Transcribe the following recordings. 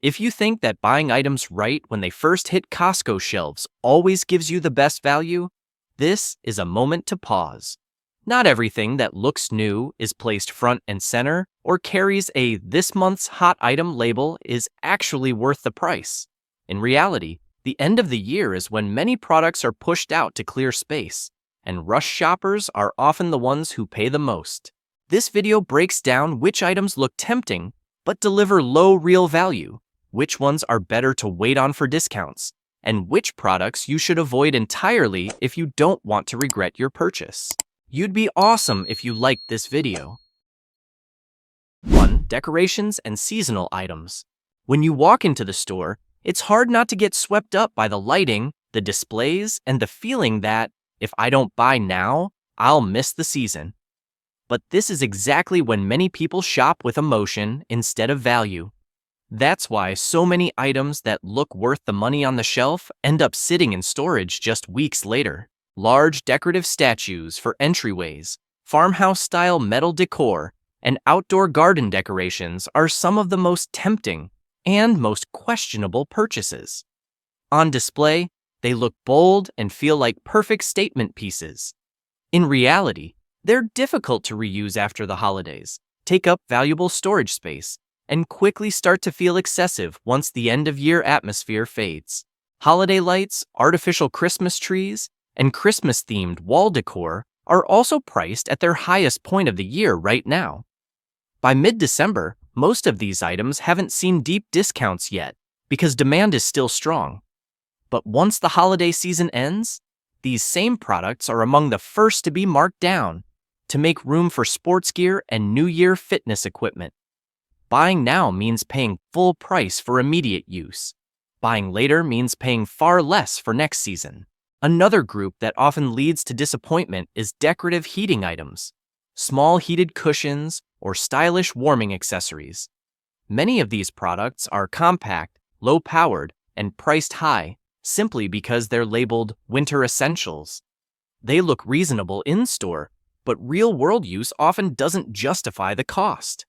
If you think that buying items right when they first hit Costco shelves always gives you the best value, this is a moment to pause. Not everything that looks new is placed front and center or carries a "this month's hot item" label is actually worth the price. In reality, the end of the year is when many products are pushed out to clear space, and rush shoppers are often the ones who pay the most. This video breaks down which items look tempting but deliver low real value, which ones are better to wait on for discounts, and which products you should avoid entirely if you don't want to regret your purchase. You'd be awesome if you liked this video. 1. Decorations and seasonal items. When you walk into the store, it's hard not to get swept up by the lighting, the displays, and the feeling that, if I don't buy now, I'll miss the season. But this is exactly when many people shop with emotion instead of value. That's why so many items that look worth the money on the shelf end up sitting in storage just weeks later. Large decorative statues for entryways, farmhouse-style metal decor, and outdoor garden decorations are some of the most tempting and most questionable purchases. On display, they look bold and feel like perfect statement pieces. In reality, they're difficult to reuse after the holidays, take up valuable storage space, and quickly start to feel excessive once the end-of-year atmosphere fades. Holiday lights, artificial Christmas trees, and Christmas-themed wall decor are also priced at their highest point of the year right now. By mid-December, most of these items haven't seen deep discounts yet because demand is still strong. But once the holiday season ends, these same products are among the first to be marked down to make room for sports gear and New Year fitness equipment. Buying now means paying full price for immediate use. Buying later means paying far less for next season. Another group that often leads to disappointment is decorative heating items, small heated cushions, or stylish warming accessories. Many of these products are compact, low-powered, and priced high simply because they're labeled winter essentials. They look reasonable in-store, but real-world use often doesn't justify the cost.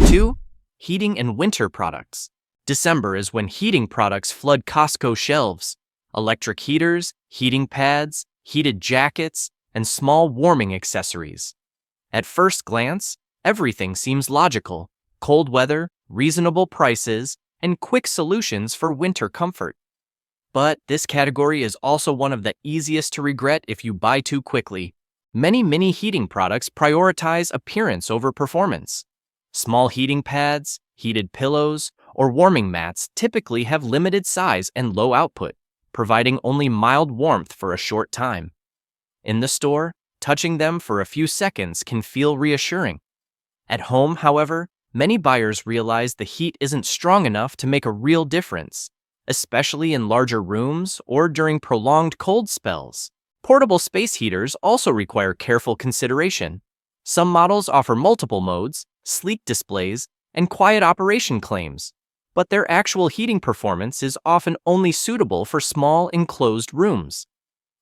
2. Heating and winter products. December is when heating products flood Costco shelves. Electric heaters, heating pads, heated jackets, and small warming accessories. At first glance, everything seems logical: cold weather, reasonable prices, and quick solutions for winter comfort. But this category is also one of the easiest to regret if you buy too quickly. Many mini heating products prioritize appearance over performance. Small heating pads, heated pillows, or warming mats typically have limited size and low output, providing only mild warmth for a short time. In the store, touching them for a few seconds can feel reassuring. At home, however, many buyers realize the heat isn't strong enough to make a real difference, especially in larger rooms or during prolonged cold spells. Portable space heaters also require careful consideration. Some models offer multiple modes, sleek displays, and quiet operation claims, but their actual heating performance is often only suitable for small enclosed rooms.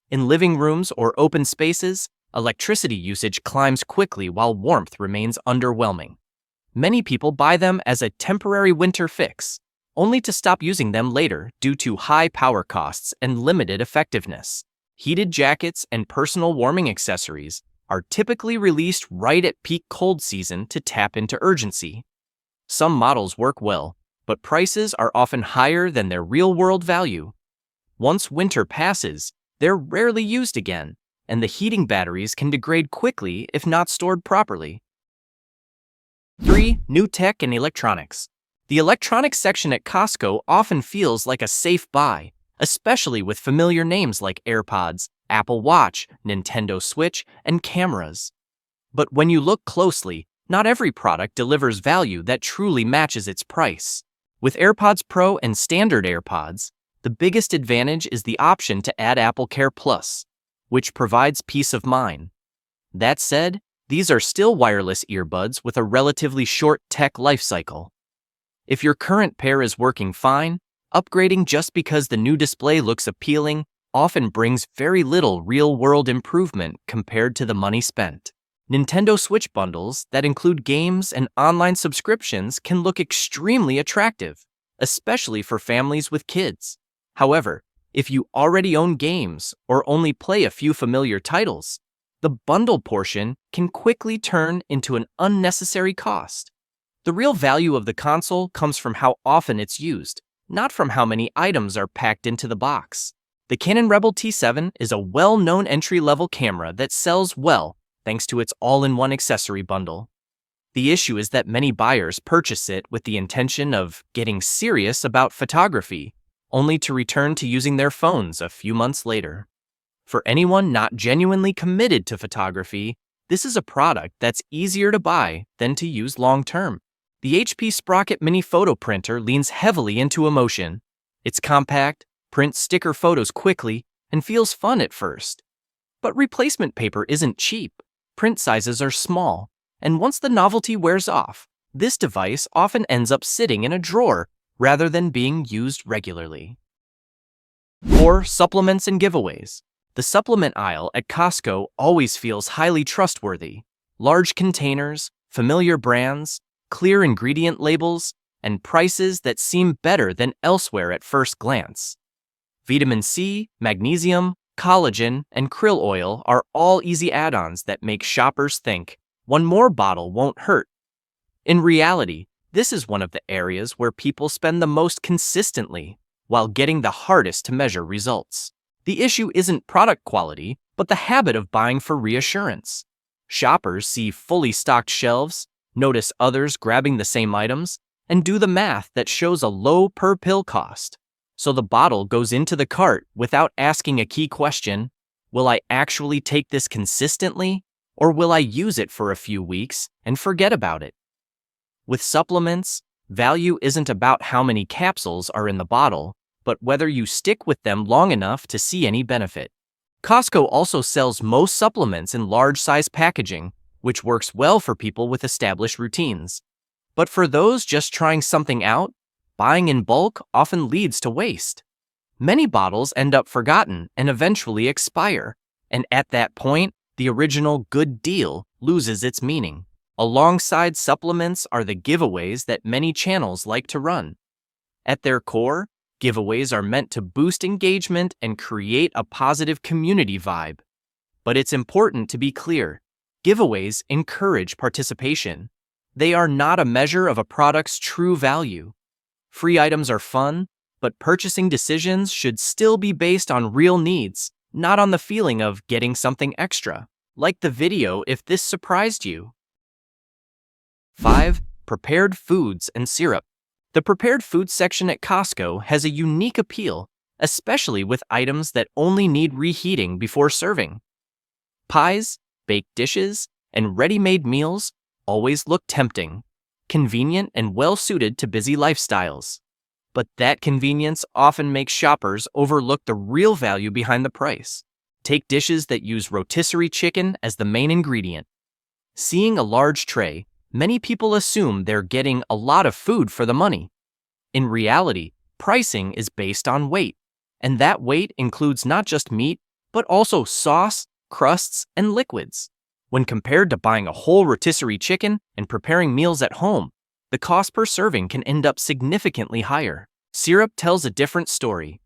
In living rooms or open spaces, electricity usage climbs quickly while warmth remains underwhelming. Many people buy them as a temporary winter fix, only to stop using them later due to high power costs and limited effectiveness. Heated jackets and personal warming accessories are typically released right at peak cold season to tap into urgency. Some models work well, but prices are often higher than their real-world value. Once winter passes, they're rarely used again, and the heating batteries can degrade quickly if not stored properly. 3. New tech and electronics. The electronics section at Costco often feels like a safe buy, especially with familiar names like AirPods, Apple Watch, Nintendo Switch, and cameras. But when you look closely, not every product delivers value that truly matches its price. With AirPods Pro and standard AirPods, the biggest advantage is the option to add Apple Care Plus, which provides peace of mind. That said, these are still wireless earbuds with a relatively short tech lifecycle. If your current pair is working fine, upgrading just because the new display looks appealing often brings very little real-world improvement compared to the money spent. Nintendo Switch bundles that include games and online subscriptions can look extremely attractive, especially for families with kids. However, if you already own games or only play a few familiar titles, the bundle portion can quickly turn into an unnecessary cost. The real value of the console comes from how often it's used, not from how many items are packed into the box. The Canon Rebel T7 is a well-known entry-level camera that sells well thanks to its all-in-one accessory bundle. The issue is that many buyers purchase it with the intention of getting serious about photography, only to return to using their phones a few months later. For anyone not genuinely committed to photography, this is a product that's easier to buy than to use long-term. The HP Sprocket Mini Photo Printer leans heavily into emotion. It's compact, prints sticker photos quickly, and feels fun at first. But replacement paper isn't cheap. Print sizes are small, and once the novelty wears off, this device often ends up sitting in a drawer rather than being used regularly. 4. Supplements and giveaways. The supplement aisle at Costco always feels highly trustworthy. Large containers, familiar brands, clear ingredient labels, and prices that seem better than elsewhere at first glance. Vitamin C, magnesium, collagen, and krill oil are all easy add-ons that make shoppers think, one more bottle won't hurt. In reality, this is one of the areas where people spend the most consistently, while getting the hardest to measure results. The issue isn't product quality, but the habit of buying for reassurance. Shoppers see fully stocked shelves, notice others grabbing the same items, and do the math that shows a low per-pill cost. So the bottle goes into the cart without asking a key question: will I actually take this consistently, or will I use it for a few weeks and forget about it? With supplements, value isn't about how many capsules are in the bottle, but whether you stick with them long enough to see any benefit. Costco also sells most supplements in large-size packaging, which works well for people with established routines. But for those just trying something out, buying in bulk often leads to waste. Many bottles end up forgotten and eventually expire, and at that point, the original good deal loses its meaning. Alongside supplements are the giveaways that many channels like to run. At their core, giveaways are meant to boost engagement and create a positive community vibe. But it's important to be clear: giveaways encourage participation. They are not a measure of a product's true value. Free items are fun, but purchasing decisions should still be based on real needs, not on the feeling of getting something extra. Like the video if this surprised you. 5. Prepared foods and syrup. The prepared foods section at Costco has a unique appeal, especially with items that only need reheating before serving. Pies, baked dishes, and ready-made meals always look tempting, convenient, and well-suited to busy lifestyles. But that convenience often makes shoppers overlook the real value behind the price. Take dishes that use rotisserie chicken as the main ingredient. Seeing a large tray, many people assume they're getting a lot of food for the money. In reality, pricing is based on weight, and that weight includes not just meat, but also sauce, crusts, and liquids. When compared to buying a whole rotisserie chicken and preparing meals at home, the cost per serving can end up significantly higher. Syrup tells a different story.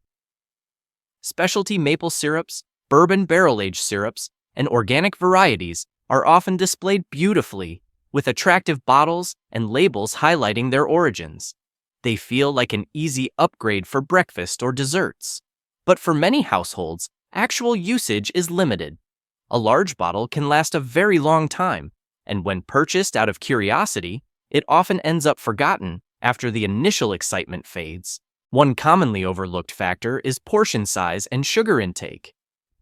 Specialty maple syrups, bourbon barrel-aged syrups, and organic varieties are often displayed beautifully, with attractive bottles and labels highlighting their origins. They feel like an easy upgrade for breakfast or desserts. But for many households, actual usage is limited. A large bottle can last a very long time, and when purchased out of curiosity, it often ends up forgotten after the initial excitement fades. One commonly overlooked factor is portion size and sugar intake.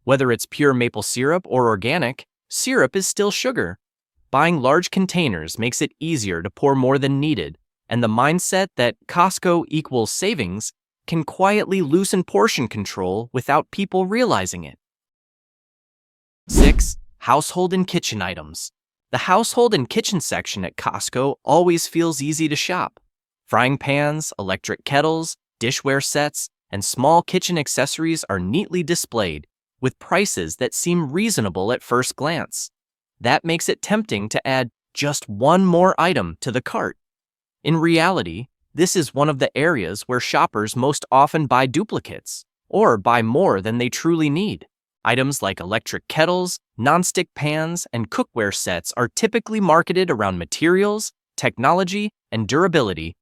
Whether it's pure maple syrup or organic, syrup is still sugar. Buying large containers makes it easier to pour more than needed, and the mindset that Costco equals savings can quietly loosen portion control without people realizing it. 6. Household and kitchen items. The household and kitchen section at Costco always feels easy to shop. Frying pans, electric kettles, dishware sets, and small kitchen accessories are neatly displayed, with prices that seem reasonable at first glance. That makes it tempting to add just one more item to the cart. In reality, this is one of the areas where shoppers most often buy duplicates, or buy more than they truly need. Items like electric kettles, nonstick pans, and cookware sets are typically marketed around materials, technology, and durability.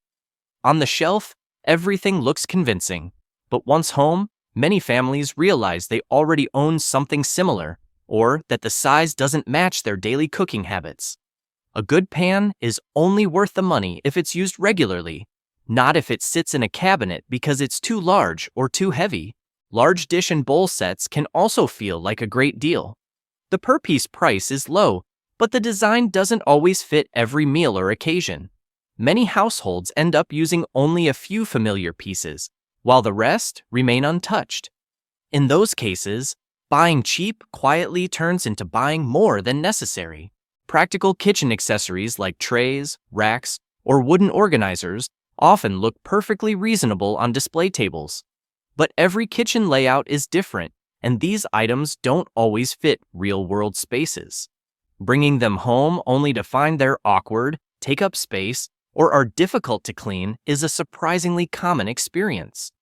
On the shelf, everything looks convincing, but once home, many families realize they already own something similar, or that the size doesn't match their daily cooking habits. A good pan is only worth the money if it's used regularly, not if it sits in a cabinet because it's too large or too heavy. Large dish and bowl sets can also feel like a great deal. The per-piece price is low, but the design doesn't always fit every meal or occasion. Many households end up using only a few familiar pieces, while the rest remain untouched. In those cases, buying cheap quietly turns into buying more than necessary. Practical kitchen accessories like trays, racks, or wooden organizers often look perfectly reasonable on display tables. But every kitchen layout is different, and these items don't always fit real-world spaces. Bringing them home only to find they're awkward, take up space, or are difficult to clean is a surprisingly common experience.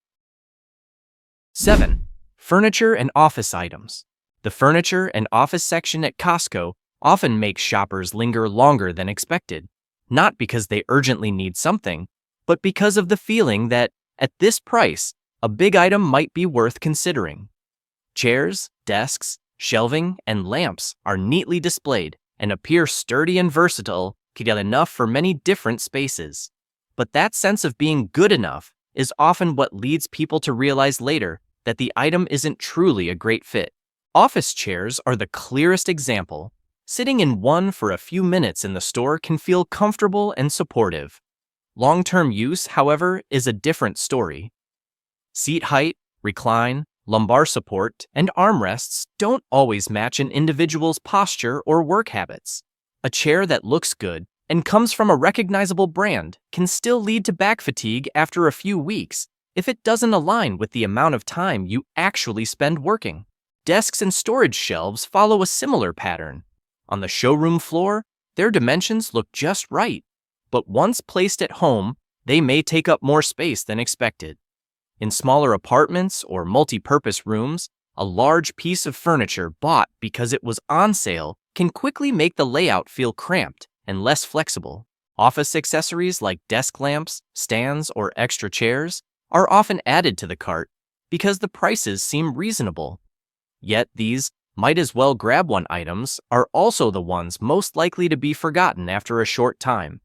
7. Furniture and office items. The furniture and office section at Costco often makes shoppers linger longer than expected, not because they urgently need something, but because of the feeling that, at this price, a big item might be worth considering. Chairs, desks, shelving, and lamps are neatly displayed and appear sturdy and versatile, enough for many different spaces. But that sense of being good enough is often what leads people to realize later that the item isn't truly a great fit. Office chairs are the clearest example. Sitting in one for a few minutes in the store can feel comfortable and supportive. Long-term use, however, is a different story. Seat height, recline, lumbar support, and armrests don't always match an individual's posture or work habits. A chair that looks good and comes from a recognizable brand can still lead to back fatigue after a few weeks if it doesn't align with the amount of time you actually spend working. Desks and storage shelves follow a similar pattern. On the showroom floor, their dimensions look just right, but once placed at home, they may take up more space than expected. In smaller apartments or multi-purpose rooms, a large piece of furniture bought because it was on sale can quickly make the layout feel cramped and less flexible. Office accessories like desk lamps, stands, or extra chairs are often added to the cart because the prices seem reasonable. Yet these might as well grab one items are also the ones most likely to be forgotten after a short time.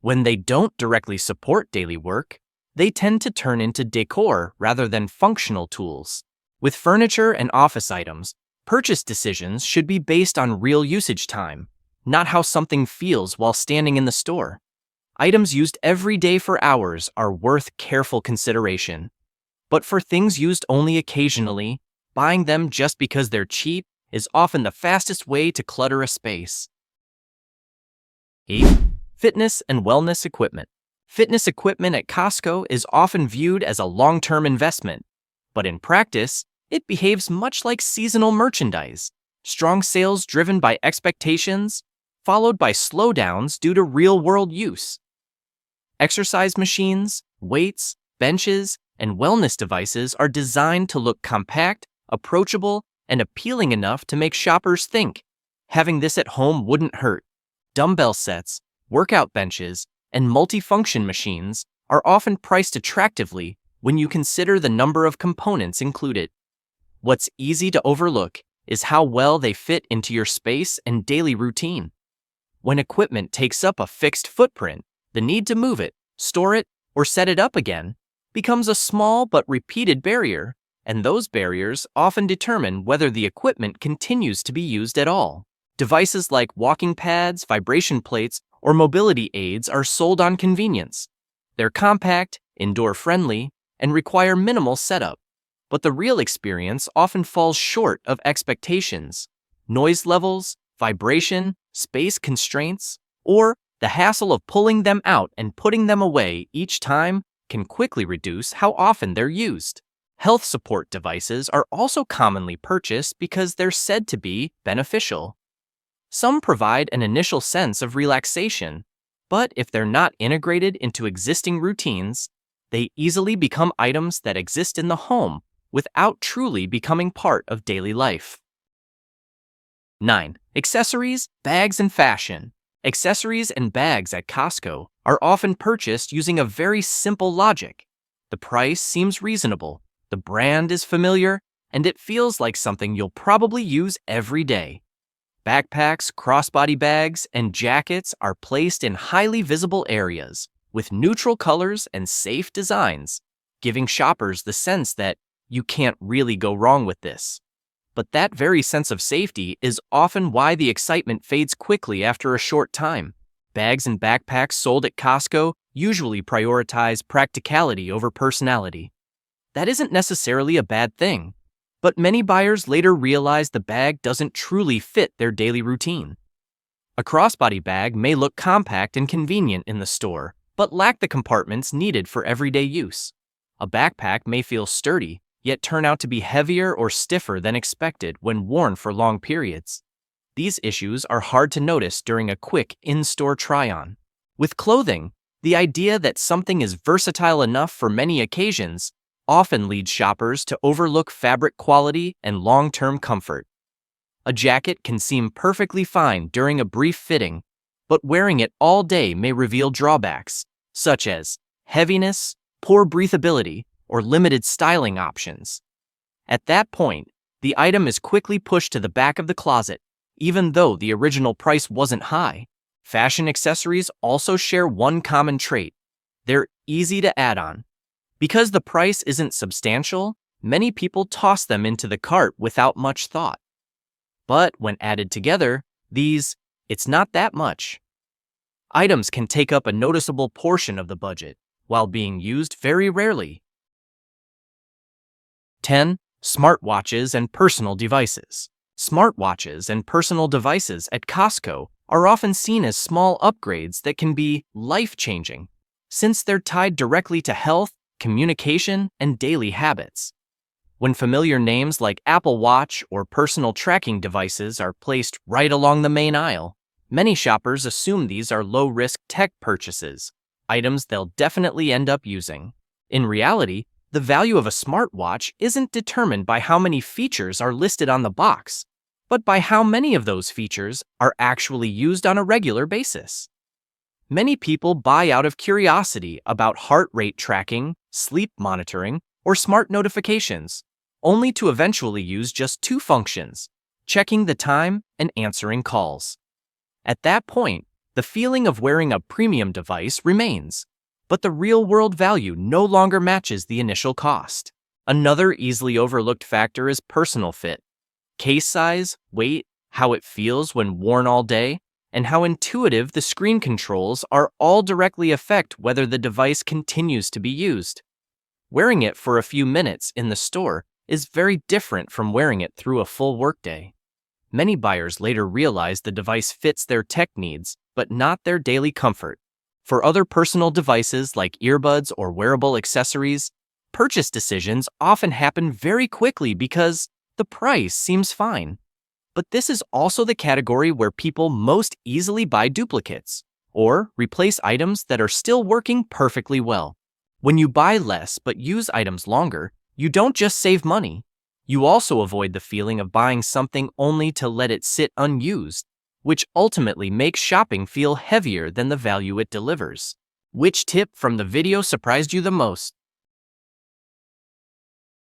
When they don't directly support daily work, they tend to turn into decor rather than functional tools. With furniture and office items, purchase decisions should be based on real usage time, not how something feels while standing in the store. Items used every day for hours are worth careful consideration. But for things used only occasionally, buying them just because they're cheap is often the fastest way to clutter a space. 8. Fitness and wellness equipment. Fitness equipment at Costco is often viewed as a long-term investment, but in practice, it behaves much like seasonal merchandise. Strong sales driven by expectations, followed by slowdowns due to real-world use. Exercise machines, weights, benches, and wellness devices are designed to look compact, approachable, and appealing enough to make shoppers think, having this at home wouldn't hurt. Dumbbell sets, workout benches, and multifunction machines are often priced attractively when you consider the number of components included. What's easy to overlook is how well they fit into your space and daily routine. When equipment takes up a fixed footprint, the need to move it, store it, or set it up again becomes a small but repeated barrier, and those barriers often determine whether the equipment continues to be used at all. Devices like walking pads, vibration plates, or mobility aids are sold on convenience. They're compact, indoor-friendly, and require minimal setup. But the real experience often falls short of expectations. Noise levels, vibration, space constraints, or the hassle of pulling them out and putting them away each time can quickly reduce how often they're used. Health support devices are also commonly purchased because they're said to be beneficial. Some provide an initial sense of relaxation, but if they're not integrated into existing routines, they easily become items that exist in the home without truly becoming part of daily life. 9. Accessories, bags, and fashion. Accessories and bags at Costco are often purchased using a very simple logic. The price seems reasonable, the brand is familiar, and it feels like something you'll probably use every day. Backpacks, crossbody bags, and jackets are placed in highly visible areas with neutral colors and safe designs, giving shoppers the sense that you can't really go wrong with this. But that very sense of safety is often why the excitement fades quickly after a short time. Bags and backpacks sold at Costco usually prioritize practicality over personality. That isn't necessarily a bad thing, but many buyers later realize the bag doesn't truly fit their daily routine. A crossbody bag may look compact and convenient in the store, but lack the compartments needed for everyday use. A backpack may feel sturdy, yet turn out to be heavier or stiffer than expected when worn for long periods. These issues are hard to notice during a quick in-store try-on. With clothing, the idea that something is versatile enough for many occasions often leads shoppers to overlook fabric quality and long-term comfort. A jacket can seem perfectly fine during a brief fitting, but wearing it all day may reveal drawbacks, such as heaviness, poor breathability, or limited styling options. At that point, the item is quickly pushed to the back of the closet, even though the original price wasn't high. Fashion accessories also share one common trait: they're easy to add on. Because the price isn't substantial, many people toss them into the cart without much thought. But when added together, these "it's not that much" items can take up a noticeable portion of the budget, while being used very rarely. 10. Smartwatches and personal devices. Smartwatches and personal devices at Costco are often seen as small upgrades that can be life-changing, since they're tied directly to health, communication, and daily habits. When familiar names like Apple Watch or personal tracking devices are placed right along the main aisle, many shoppers assume these are low-risk tech purchases, items they'll definitely end up using. In reality, the value of a smartwatch isn't determined by how many features are listed on the box, but by how many of those features are actually used on a regular basis. Many people buy out of curiosity about heart rate tracking, sleep monitoring, or smart notifications, only to eventually use just two functions: checking the time and answering calls. At that point, the feeling of wearing a premium device remains, but the real-world value no longer matches the initial cost. Another easily overlooked factor is personal fit. Case size, weight, how it feels when worn all day, and how intuitive the screen controls are all directly affect whether the device continues to be used. Wearing it for a few minutes in the store is very different from wearing it through a full workday. Many buyers later realize the device fits their tech needs, but not their daily comfort. For other personal devices like earbuds or wearable accessories, purchase decisions often happen very quickly because the price seems fine. But this is also the category where people most easily buy duplicates or replace items that are still working perfectly well. When you buy less but use items longer, you don't just save money, you also avoid the feeling of buying something only to let it sit unused, which ultimately makes shopping feel heavier than the value it delivers. Which tip from the video surprised you the most?